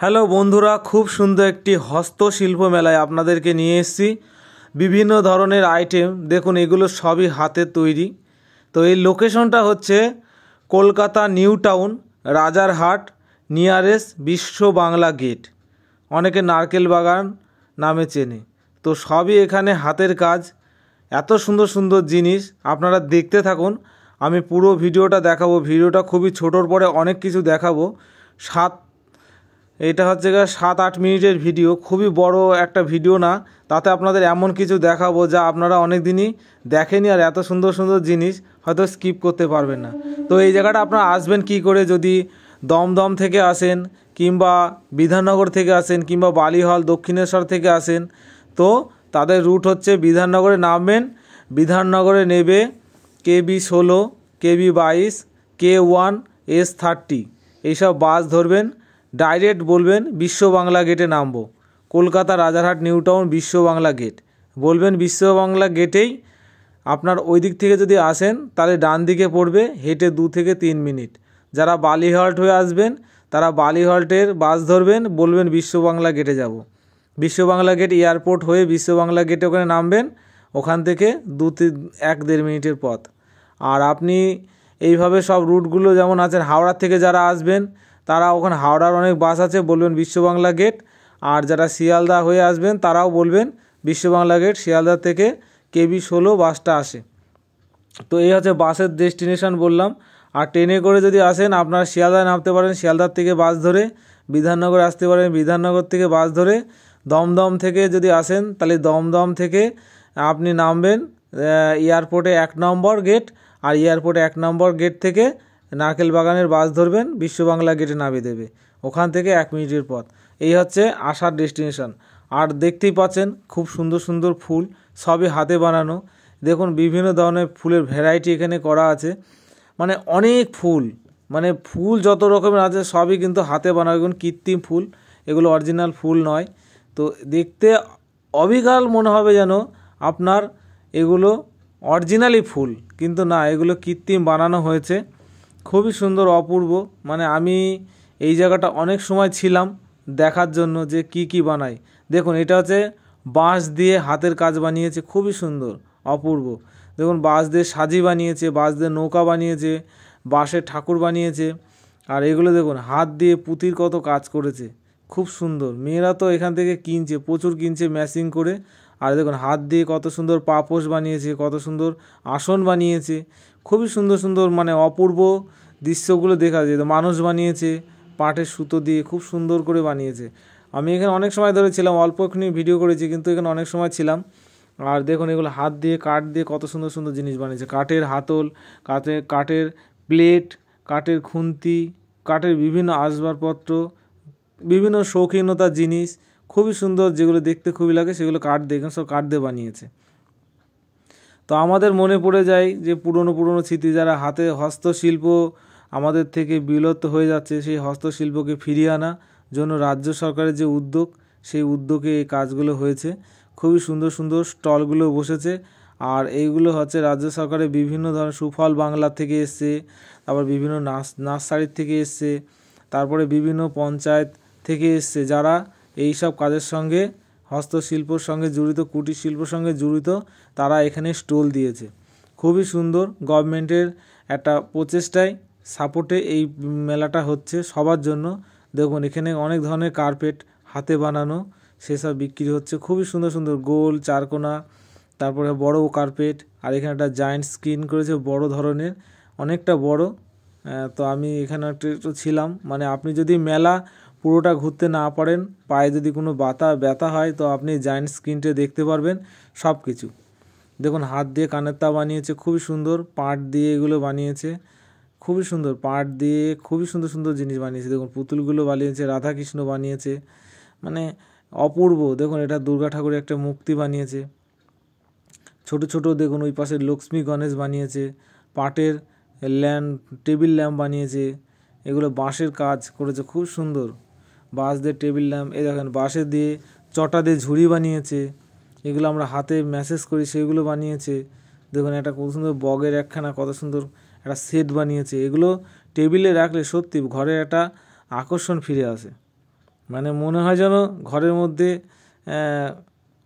Hello বন্ধুরা, খুব সুন্দর একটি হস্তশিল্প মেলায় আপনাদেরকে নিয়ে এসেছি। বিভিন্ন ধরনের আইটেম দেখুন, এগুলো সবই হাতের তৈরি। তো এই লোকেশনটা হচ্ছে Kolkata new town, Rajarhat, nearest বিশ্ব বাংলা গেট। অনেকে নারকেল বাগান নামে চেনে। তো সবই এখানে হাতের কাজ, এত সুন্দর সুন্দর জিনিস। আপনারা দেখতে থাকুন, আমি পুরো ভিডিওটা দেখাবো। ভিডিওটা খুবই ছোটোর পরে অনেক কিছু দেখাবো। এটা হচ্ছে 7-8 মিনিটের ভিডিও, খুবই বড় একটা ভিডিও না। তাতে আপনাদের এমন কিছু দেখাবো যা আপনারা অনেক দিনই দেখেনি, আর এত সুন্দর সুন্দর জিনিস হয়তো স্কিপ করতে পারবেন না। তো এই জায়গাটা আপনারা আসবেন কি করে? যদি দমদম থেকে আসেন, কিংবা বিধাননগর থেকে আসেন, কিংবা বালিহল দক্ষিণেশ্বর থেকে আসেন, তো তাদের রুট হচ্ছে বিধাননগরে নামবেন। বিধাননগরে নেবে KB16, KB22, K1, S30 এইসব বাস ধরবেন। ডাইরেক্ট বলবেন বিশ্ব বাংলা গেটে নামবো। কলকাতা রাজারহাট নিউ টাউন বিশ্ব বাংলা গেট বলবেন। বিশ্ব বাংলা গেটেই আপনার ওই দিক থেকে যদি আসেন তাহলে ডান দিকে পড়বে, হেঁটে 2 থেকে 3 মিনিট। যারা বালিহল্ট হয়ে আসবেন তারা বালিহল্টের বাস ধরবেন, বলবেন বিশ্ব বাংলা গেটে যাব। বিশ্ব বাংলা গেট এয়ারপোর্ট হয়ে বিশ্ব বাংলা গেটে ওখানে নামবেন। ওখান থেকে 1-1.5 মিনিটের পথ। আর আপনি এইভাবে সব রুটগুলো যেমন আছেন, হাওড়া থেকে যারা আসবেন তারা ওখানে হাওড়ার অনেক বাস আছে, বলবেন বিশ্ব বাংলা গেট। আর যারা শিয়ালদা হয়ে আসবেন তারাও বলবেন বিশ্ব বাংলা গেট। শিয়ালদা থেকে KB16 বাসটা আসে। তো এই হচ্ছে বাসের ডেস্টিনেশন বললাম। আর ট্রেনে করে যদি আসেন আপনারা শিয়ালদায় নামতে পারেন, শিয়ালদার থেকে বাস ধরে বিধাননগর আসতে পারেন, বিধাননগর থেকে বাস ধরে দমদম থেকে যদি আসেন তাহলে দমদম থেকে আপনি নামবেন এয়ারপোর্টে 1 নম্বর গেট। আর এয়ারপোর্টে 1 নম্বর গেট থেকে নারকেল বাগানের বাস ধরবেন, বিশ্ব বাংলা গেটে নামিয়ে দেবে। ওখান থেকে 1 মিনিটের পথ। এই হচ্ছে আসার ডেস্টিনেশন। আর দেখতেই পাচ্ছেন খুব সুন্দর সুন্দর ফুল, সবই হাতে বানানো। দেখুন বিভিন্ন ধরনের ফুলের ভ্যারাইটি এখানে করা আছে, মানে অনেক ফুল, মানে ফুল যত রকমের আছে সবই কিন্তু হাতে বানানো। এগুলো কৃত্রিম ফুল, এগুলো অরিজিনাল ফুল নয়। তো দেখতে অবিকল মনে হবে যেন আপনার এগুলো অরিজিনালি ফুল, কিন্তু না, এগুলো কৃত্রিম বানানো হয়েছে। খুবই সুন্দর, অপূর্ব। মানে আমি এই জায়গাটা অনেক সময় ছিলাম দেখার জন্য যে কি কি বানায়। দেখুন এটা হচ্ছে বাঁশ দিয়ে হাতের কাজ বানিয়েছে, খুবই সুন্দর, অপূর্ব। দেখুন বাঁশ দিয়ে সাজি বানিয়েছে, বাঁশ দিয়ে নৌকা বানিয়েছে, বাঁশের ঠাকুর বানিয়েছে। আর এগুলো দেখুন হাত দিয়ে পুঁতির কত কাজ করেছে, খুব সুন্দর। মেয়েরা তো এখান থেকে কিনছে, প্রচুর কিনছে ম্যাচিং করে। আর দেখুন হাত দিয়ে কত সুন্দর পাপোশ বানিয়েছে, কত সুন্দর আসন বানিয়েছে, খুবই সুন্দর সুন্দর, মানে অপূর্ব দৃশ্যগুলো দেখা যায়। মানুষ বানিয়েছে পাটের সুতো দিয়ে, খুব সুন্দর করে বানিয়েছে। আমি এখানে অনেক সময় ধরে ছিলাম, অল্প এখানে ভিডিও করেছি, কিন্তু এখানে অনেক সময় ছিলাম। আর দেখুন এগুলো হাত দিয়ে, কাঠ দিয়ে কত সুন্দর সুন্দর জিনিস বানিয়েছে। কাঠের হাতল, কাঠের প্লেট, কাঠের খুন্তি, কাঠের বিভিন্ন আসবাবপত্র, বিভিন্ন শৌখিনতার জিনিস, খুবই সুন্দর। যেগুলো দেখতে খুবই লাগে সেগুলো কাঠ দিয়ে, সব কাঠ দিয়ে বানিয়েছে। তো আমাদের মনে পড়ে যায় যে পুরনো পুরনো স্মৃতি, যারা হাতে হস্তশিল্প আমাদের থেকে বিলুপ্ত হয়ে যাচ্ছে, সেই হস্তশিল্পকে ফিরিয়ে আনা জন্য রাজ্য সরকারের যে উদ্যোগ, সেই উদ্যোগে এই কাজগুলো হয়েছে। খুবই সুন্দর সুন্দর স্টলগুলো বসেছে। আর এইগুলো হচ্ছে রাজ্য সরকারের বিভিন্ন ধরনের, সুফল বাংলা থেকে এসছে, তারপর বিভিন্ন নার্সারির থেকে এসছে, তারপরে বিভিন্ন পঞ্চায়েত থেকে এসছে, যারা এই সব কাজের সঙ্গে, হস্তশিল্পর সঙ্গে জড়িত, কুটির শিল্পর সঙ্গে জড়িত, তারা এখানে স্টল দিয়েছে। খুবই সুন্দর। গভর্নমেন্টের একটা প্রচেষ্টায়, সাপোর্টে এই মেলাটা হচ্ছে সবার জন্য। দেখুন এখানে অনেক ধরনের কার্পেট হাতে বানানো, সেসব বিক্রি হচ্ছে। খুবই সুন্দর সুন্দর গোল, চারকোনা, তারপরে বড় কার্পেট। আর এখানে একটা জায়েন্ট স্ক্রিন করেছে, বড় ধরনের, অনেকটা বড়। তো আমি এখানে একটু ছিলাম। মানে আপনি যদি মেলা পুরোটা ঘুরতে না পারেন, পায়ে যদি কোনো ব্যথা হয়, তো আপনি জায়েন্ট স্ক্রিনটা দেখতে পারবেন সব কিছু। দেখুন হাত দিয়ে কানের তা বানিয়েছে, খুবই সুন্দর। পাট দিয়ে এগুলো বানিয়েছে, খুবই সুন্দর। পাট দিয়ে খুবই সুন্দর সুন্দর জিনিস বানিয়েছে। দেখুন পুতুলগুলো বানিয়েছে, রাধাকৃষ্ণ বানিয়েছে, মানে অপূর্ব। দেখুন এটা দুর্গা ঠাকুরের একটা মূর্তি বানিয়েছে। ছোট ছোট দেখুন ওই পাশে লক্ষ্মী গণেশ বানিয়েছে। পাটের টেবিল ল্যাম্প বানিয়েছে। এগুলো বাঁশের কাজ করেছে, খুব সুন্দর। বাঁশ দিয়ে টেবিল ল্যাম্প, এই দেখেন বাঁশের দিয়ে চটা দিয়ে ঝুড়ি বানিয়েছে। এগুলো আমরা হাতে ম্যাসেজ করি, সেগুলো বানিয়েছে। দেখুন একটা কত সুন্দর বগের একখানা, কত সুন্দর একটা সেট বানিয়েছে। এগুলো টেবিলে রাখলে সত্যি ঘরে একটা আকর্ষণ ফিরে আসে। মানে মনে হয় যেন ঘরের মধ্যে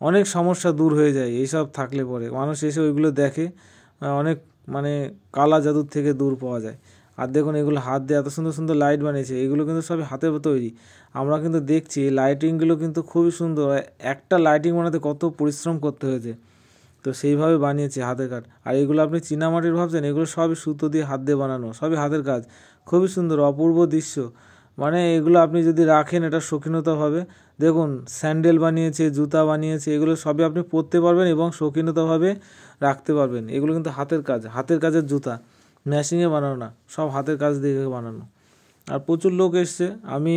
অনেক সমস্যা দূর হয়ে যায় এইসব থাকলে পরে। মানুষ এসে ওইগুলো দেখে, অনেক মানে কালা জাদুর থেকে দূর পাওয়া যায়। আর দেখুন এগুলো হাত দিয়ে এত সুন্দর সুন্দর লাইট বানিয়েছে, এগুলো কিন্তু সবই হাতের তৈরি। আমরা কিন্তু দেখছি লাইটিংগুলো কিন্তু খুবই সুন্দর, একটা লাইটিং বানাতে কত পরিশ্রম করতে হয়েছে, তো সেইভাবে বানিয়েছে হাতের কাজ। আর এগুলো আপনি চীনামাটির ভাবছেন, এগুলো সবই সুতো দিয়ে হাত দিয়ে বানানো, সবই হাতের কাজ, খুবই সুন্দর অপূর্ব দৃশ্য। মানে এগুলো আপনি যদি রাখেন এটা শৌখিনতা হবে। দেখুন স্যান্ডেল বানিয়েছে, জুতা বানিয়েছে, এগুলো সবই আপনি পরতে পারবেন এবং শৌখিনতাভাবে রাখতে পারবেন। এগুলো কিন্তু হাতের কাজ, হাতের কাজের জুতা, মেশিনে বানানো না, সব হাতের কাজ দিয়ে বানানো। আর প্রচুর লোক এসছে, আমি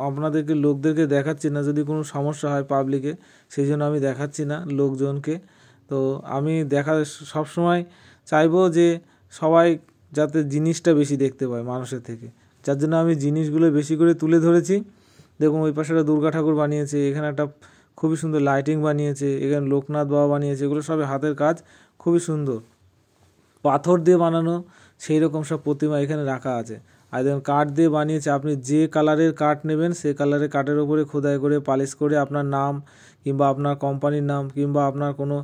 আপনাদেরকে লোকদেরকে দেখাচ্ছি না, যদি কোনো সমস্যা হয় পাবলিকে সেই জন্য আমি দেখাচ্ছি না লোকজনকে। তো আমি সবসময় চাইবো যে সবাই যাতে জিনিসটা বেশি দেখতে পায় মানুষের থেকে, যার জন্য আমি জিনিসগুলো বেশি করে তুলে ধরেছি। দেখুন ওই পাশে একটা দুর্গা ঠাকুর বানিয়েছে, এখানে একটা খুবই সুন্দর লাইটিং বানিয়েছে, এখানে লোকনাথ বাবা বানিয়েছে, এগুলো সবই হাতের কাজ, খুবই সুন্দর পাথর দিয়ে বানানো সেই রকম সব প্রতিমা এখানে রাখা আছে। আর দেখুন কাঠ দিয়ে বানিয়েছে, আপনি যে কালারের কাঠ নেবেন সেই কালারের কাঠের ওপরে খোদাই করে পালিশ করে আপনার নাম কিংবা আপনার কোম্পানির নাম কিংবা আপনার কোনো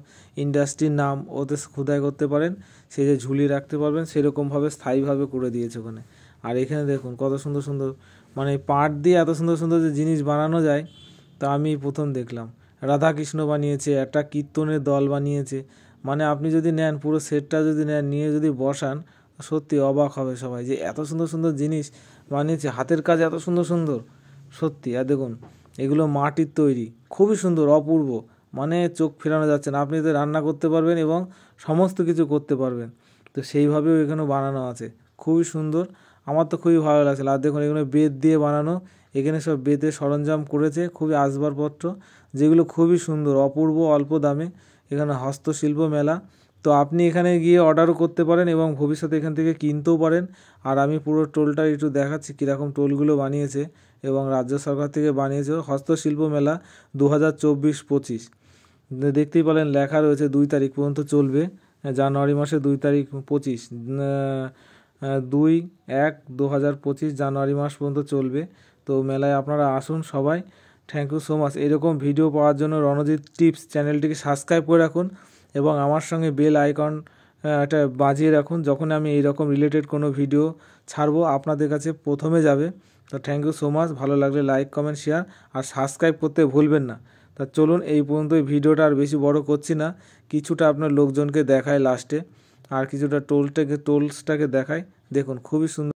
ইন্ডাস্ট্রির নাম ওতে খোদাই করতে পারেন, সেই যে ঝুলিয়ে রাখতে পারবেন সেরকমভাবে স্থায়ীভাবে করে দিয়েছে ওখানে। আর এখানে দেখুন কত সুন্দর সুন্দর, মানে পাট দিয়ে এত সুন্দর সুন্দর যে জিনিস বানানো যায় তা আমি প্রথম দেখলাম। রাধাকৃষ্ণ বানিয়েছে, একটা কীর্তনের দল বানিয়েছে, মানে আপনি যদি নেন পুরো সেটটা যদি নেন, নিয়ে যদি বসান, সত্যি অবাক হবে সবাই যে এত সুন্দর সুন্দর জিনিস বানিয়েছে, হাতের কাজ এত সুন্দর সুন্দর সত্যি। আর দেখুন এগুলো মাটির তৈরি, খুবই সুন্দর অপূর্ব, মানে চোখ ফেরানো যাচ্ছে না। আপনি এতে রান্না করতে পারবেন এবং সমস্ত কিছু করতে পারবেন, তো সেইভাবেও এখানে বানানো আছে, খুবই সুন্দর। আমার তো খুবই ভালো লাগছে। আর দেখুন এগুলো বেত দিয়ে বানানো, এখানে সব বেতের সরঞ্জাম করেছে, খুবই আসবাবপত্র যেগুলো খুবই সুন্দর অপূর্ব, অল্প দামে। এখানে হস্তশিল্প মেলা, তো আপনি এখানে গিয়ে অর্ডারও করতে পারেন এবং ভবিষ্যতে এখান থেকে কিনতেও পারেন। আর আমি পুরো টোলটা একটু দেখাচ্ছি কীরকম টোলগুলো বানিয়েছে এবং রাজ্য সরকার থেকে বানিয়েছে। হস্তশিল্প মেলা 2024-25 দেখতেই পেলেন, লেখা রয়েছে 2 তারিখ পর্যন্ত চলবে, জানুয়ারি মাসে 2 তারিখ 25, 2/1/2025 জানুয়ারি মাস পর্যন্ত চলবে। তো মেলায় আপনারা আসুন সবাই। Thank you so much. এরকম ভিডিও পাওয়ার জন্য রণজিৎ টিপস চ্যানেলটিকে সাবস্ক্রাইব করে রাখুন এবং আমার সঙ্গে বেল আইকন এটা বাজিয়ে রাখুন, যখন আমি এইরকম রিলেটেড কোনো ভিডিও ছাড়বো আপনাদের কাছে প্রথমে যাবে। তো থ্যাংক ইউ সো মাচ। ভালো লাগলে লাইক, কমেন্ট, শেয়ার আর সাবস্ক্রাইব করতে ভুলবেন না। তা চলুন এই পর্যন্ত এই ভিডিওটা আর বেশি বড় করছি না, কিছুটা আপনার লোকজনকে দেখায় লাস্টে, আর কিছুটা টোলসটাকে দেখায়। দেখুন খুবই সুন্দর।